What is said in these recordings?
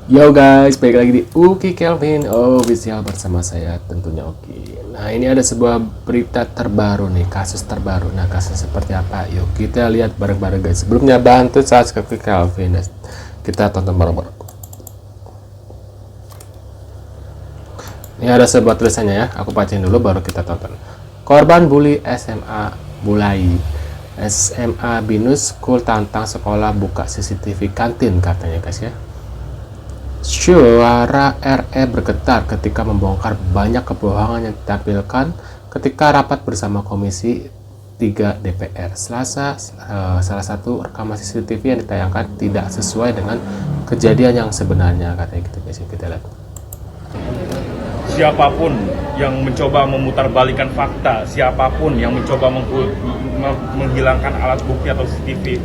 Yo guys, balik lagi di Uki Kelvin Official bersama saya tentunya Uki. Nah, ini ada sebuah berita terbaru nih, kasus terbaru. Nah, kasus seperti apa? Yuk kita lihat bareng-bareng guys. Sebelumnya bantu subscribe ke Kelvin. Kita tonton bareng-bareng. Ini ada sebuah tulisannya ya, aku bacain dulu baru kita tonton. Korban bully SMA SMA Binus School tantang sekolah buka CCTV kantin katanya guys ya. Suara RE bergetar ketika membongkar banyak kebohongan yang ditampilkan ketika rapat bersama Komisi 3 DPR. Salah satu rekaman CCTV yang ditayangkan tidak sesuai dengan kejadian yang sebenarnya, katanya gitu guys. Kita lihat. Siapapun yang mencoba memutarbalikkan fakta, siapapun yang mencoba menghilangkan alat bukti atau CCTV,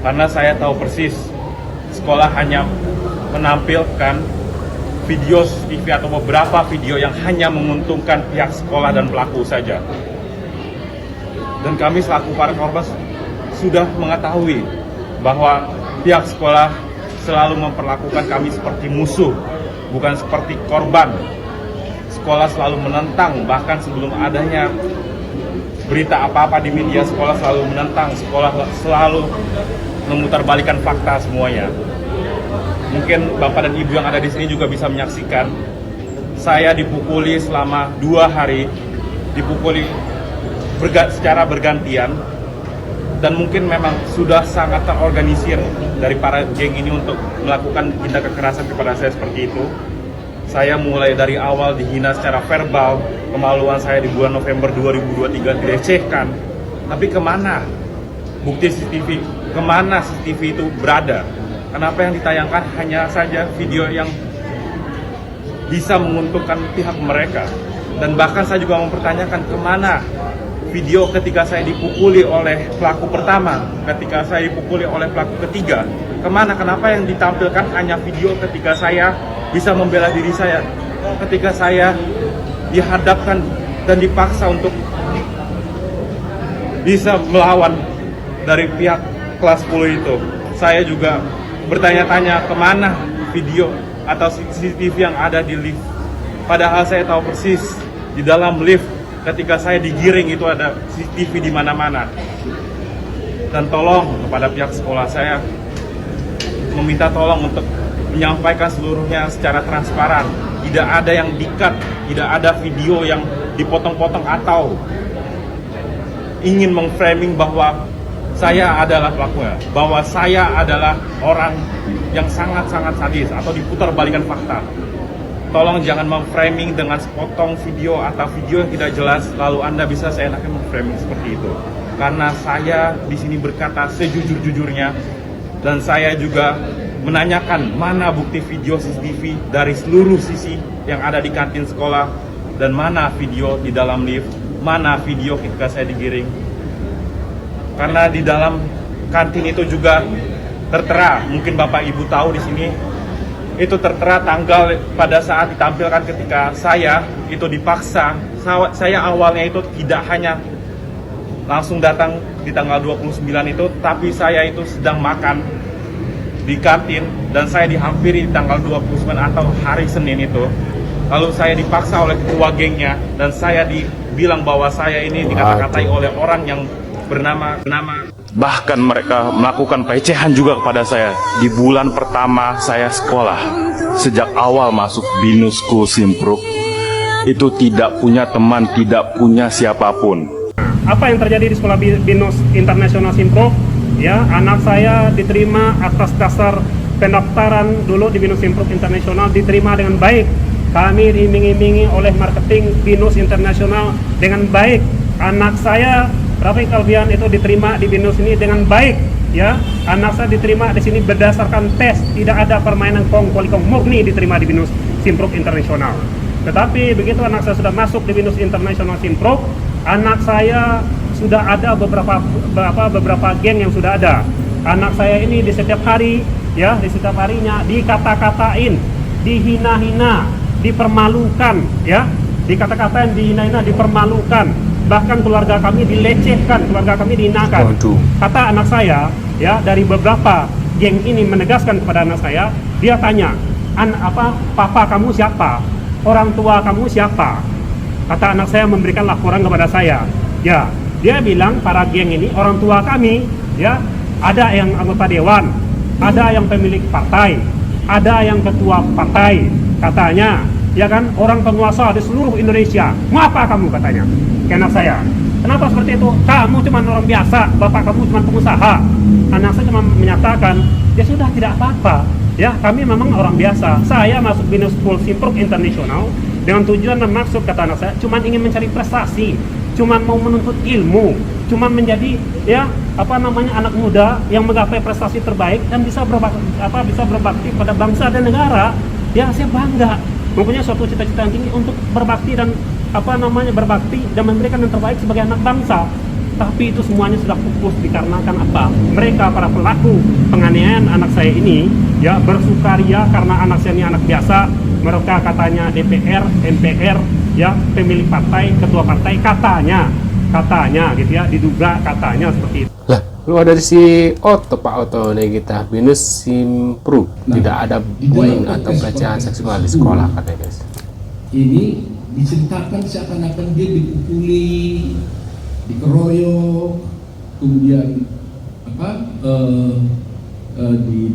karena saya tahu persis sekolah hanya menampilkan video CCTV atau beberapa video yang hanya menguntungkan pihak sekolah dan pelaku saja. Dan kami selaku para korban sudah mengetahui bahwa pihak sekolah selalu memperlakukan kami seperti musuh, bukan seperti korban. Sekolah selalu menentang, bahkan sebelum adanya berita apa-apa di media, sekolah selalu menentang, sekolah selalu memutarbalikkan fakta semuanya. Mungkin Bapak dan Ibu yang ada di sini juga bisa menyaksikan, saya dipukuli selama 2 hari, dipukuli secara bergantian, dan mungkin memang sudah sangat terorganisir dari para geng ini untuk melakukan tindak kekerasan kepada saya seperti itu. Saya mulai dari awal dihina secara verbal, kemaluan saya di bulan November 2023 dilecehkan. Tapi kemana bukti CCTV? Kemana CCTV itu berada? Kenapa yang ditayangkan hanya saja video yang bisa menguntungkan pihak mereka? Dan bahkan saya juga mempertanyakan kemana video ketika saya dipukuli oleh pelaku pertama, ketika saya dipukuli oleh pelaku ketiga? Kemana? Kenapa yang ditampilkan hanya video ketika saya bisa membela diri saya, ketika saya dihadapkan dan dipaksa untuk bisa melawan dari pihak kelas 10 itu? Saya juga bertanya-tanya kemana video atau CCTV yang ada di lift. Padahal saya tahu persis di dalam lift ketika saya digiring itu ada CCTV di mana-mana. Dan tolong kepada pihak sekolah, saya meminta tolong untuk menyampaikan seluruhnya secara transparan. Tidak ada yang di-cut, tidak ada video yang dipotong-potong atau ingin mengframing bahwa saya adalah pelakunya, bahwa saya adalah orang yang sangat-sangat sadis atau diputarbalikkan fakta. Tolong jangan memframing dengan sepotong video atau video yang tidak jelas, lalu Anda bisa seenaknya memframing seperti itu. Karena saya di sini berkata sejujur-jujurnya, dan saya juga menanyakan mana bukti video CCTV dari seluruh sisi yang ada di kantin sekolah, dan mana video di dalam lift, mana video ketika saya digiring. Karena di dalam kantin itu juga tertera, mungkin Bapak Ibu tahu di sini, itu tertera tanggal pada saat ditampilkan ketika saya itu dipaksa. Saya awalnya itu tidak hanya langsung datang di tanggal 29 itu, tapi saya itu sedang makan di kantin dan saya dihampiri di tanggal 29 atau hari Senin itu. Lalu saya dipaksa oleh ketua gengnya dan saya dibilang bahwa saya ini dikata-katai oleh orang yang bernama. Bahkan mereka melakukan pelecehan juga kepada saya di bulan pertama saya sekolah. Sejak awal masuk Binus School Simpruk itu tidak punya teman, tidak punya siapapun. Apa yang terjadi di sekolah Binus International Simpruk? Ya, anak saya diterima atas dasar pendaftaran dulu di Binus Simpruk International, diterima dengan baik. Kami diiming-imingi oleh marketing Binus International dengan baik. Anak saya Rafiq Alfian itu diterima di Binus ini dengan baik, ya. Anak saya diterima di sini berdasarkan tes, tidak ada permainan kong-kong, murni diterima di Binus Simpruk International. Tetapi begitu anak saya sudah masuk di Binus International Simpruk, anak saya sudah ada beberapa geng yang sudah ada. Anak saya ini di setiap hari, ya, di setiap harinya dikata-katain, dihina-hina, dipermalukan, ya, dikata-katain, dihina-hina, dipermalukan. Bahkan keluarga kami dilecehkan, keluarga kami dihinakan. Kata anak saya, ya, dari beberapa geng ini menegaskan kepada anak saya, Dia tanya, papa kamu siapa? Orang tua kamu siapa? Kata anak saya memberikan laporan kepada saya. Ya, dia bilang para geng ini orang tua kami, ya, ada yang anggota dewan, ada yang pemilik partai, ada yang ketua partai, katanya, ya kan, orang penguasa di seluruh Indonesia. Mau apa kamu, katanya ke anak saya. Kenapa seperti itu? Kamu cuma orang biasa, bapak kamu cuma pengusaha. Anak saya cuma menyatakan, ya sudah, tidak apa-apa. Ya, kami memang orang biasa. Saya masuk Binus Simpruk Internasional dengan tujuan dan maksud, kata anak saya, cuma ingin mencari prestasi, cuma mau menuntut ilmu, cuma menjadi anak muda yang menggapai prestasi terbaik dan bisa berbakti pada bangsa dan negara. Ya, saya bangga mempunyai suatu cita-cita yang tinggi untuk berbakti dan berbakti dan memberikan yang terbaik sebagai anak bangsa. Tapi itu semuanya sudah pupus dikarenakan apa? Mereka para pelaku penganiayaan anak saya ini, ya, bersukaria karena anak saya ini anak biasa. Mereka katanya DPR, MPR, ya, pemilik partai, ketua partai, katanya gitu ya, diduga katanya seperti itu. Lah, lu ada di si Oto, Pak Oto nih kita, Binus Simpruk, tidak ada bullying atau pelecehan seksual di sekolah, katanya guys. Ini diceritakan seakan-akan dia dipukuli, dikeroyok, kemudian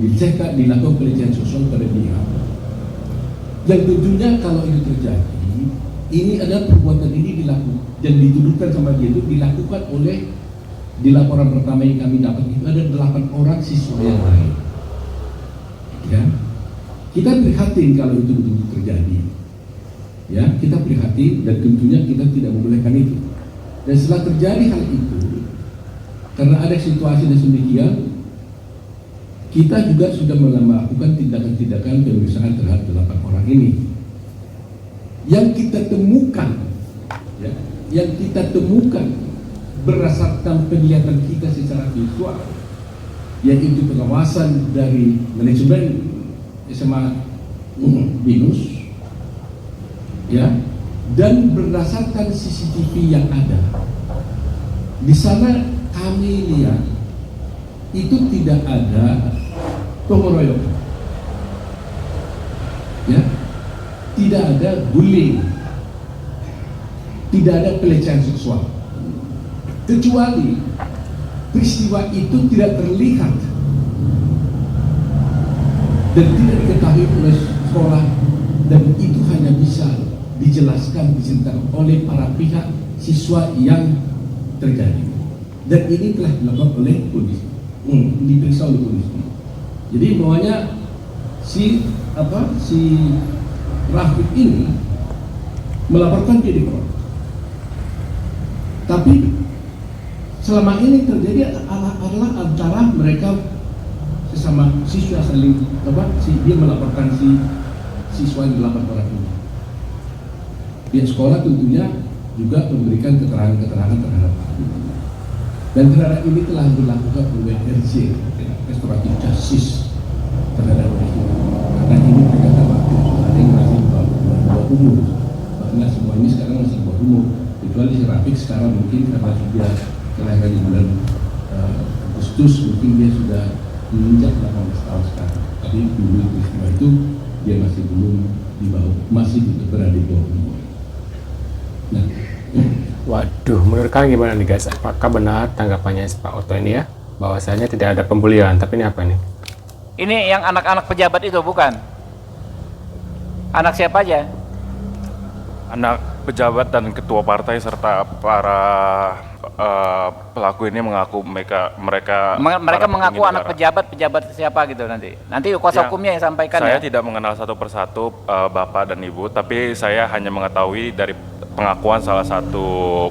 dicekak, dilakukan pelecehan seksual pada dia. Yang tentunya kalau itu terjadi, ini adalah perbuatan ini dilakukan dan dituduhkan sama dia itu dilakukan oleh, di laporan pertama yang kami dapat itu ada 8 orang siswa yang lain. Ya, kita prihatin kalau itu betul-betul terjadi. Ya, kita prihatin dan tentunya kita tidak membolehkan itu. Dan setelah terjadi hal itu, karena ada situasi dan demikian, kita juga sudah melakukan tindakan-tindakan pemeriksaan terhadap 8 orang ini. Yang kita temukan, ya, berdasarkan penglihatan kita secara visual, yaitu pengawasan dari manajemen SMA Binus, ya, dan berdasarkan CCTV yang ada di sana, kami lihat itu tidak ada pengeroyokan, ya, tidak ada bullying, tidak ada pelecehan seksual, kecuali peristiwa itu tidak terlihat dan tidak diketahui oleh sekolah, dan itu hanya bisa dijelaskan, diceritakan oleh para pihak siswa yang terjadi, dan ini telah dilakukan oleh polisi, diperiksa oleh polisi. Jadi bahwanya si Rafiq ini melaporkan dia di Polres, tapi selama ini terjadi adalah antara mereka sesama siswa saling dia melaporkan si siswa yang 8 orang ini. Pihak sekolah tentunya juga memberikan keterangan-keterangan terhadap dan terhadap ini telah dilakukan oleh RC, restoratif justice, terhadap itu. Karena ini berkata waktu ada yang masih bawah umur, bahkan semua ini sekarang masih bawah umur, kecuali si Rafiq sekarang mungkin karena sudah kelahiran di bulan Agustus, mungkin dia sudah menginjak 18 tahun sekarang. Tapi dulu peristiwa itu dia masih belum di bawah, masih berada di bawah umur. Nah, Waduh, menurut kalian gimana nih guys? Apakah benar tanggapannya Pak Oto ini ya? Bahwasanya tidak ada pembulian, tapi ini apa nih? Ini yang anak-anak pejabat itu bukan? Anak siapa aja? Anak pejabat dan ketua partai serta para pelaku ini mengaku mereka mengaku anak pejabat siapa gitu nanti. Nanti kuasa hukumnya yang sampaikan. Saya ya? tidak mengenal satu persatu bapak dan ibu, tapi saya hanya mengetahui dari pengakuan salah satu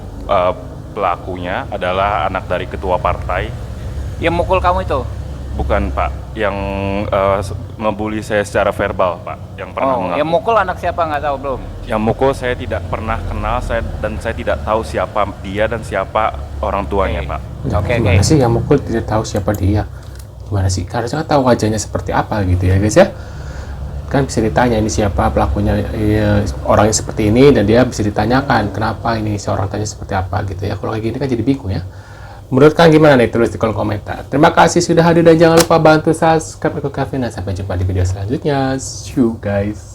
pelakunya adalah anak dari ketua partai. Yang mukul kamu itu? Bukan Pak, yang ngebully saya secara verbal Pak, yang pernah mengaku. Yang mukul anak siapa nggak tahu belum? Yang mukul saya tidak pernah kenal, dan saya tidak tahu siapa dia dan siapa orang tuanya Pak. Gimana sih yang mukul tidak tahu siapa dia? Gimana sih? Harusnya kan tahu wajahnya seperti apa gitu ya guys ya? Kan bisa ditanya ini siapa pelakunya, orangnya seperti ini, dan dia bisa ditanyakan kenapa ini seorang tanya seperti apa gitu ya. Kalau kayak gini kan jadi bingung ya. Menurut kalian gimana nih? Tulis di kolom komentar. Terima kasih sudah hadir dan jangan lupa bantu subscribe Eko Kevin dan sampai jumpa di video selanjutnya. See you guys.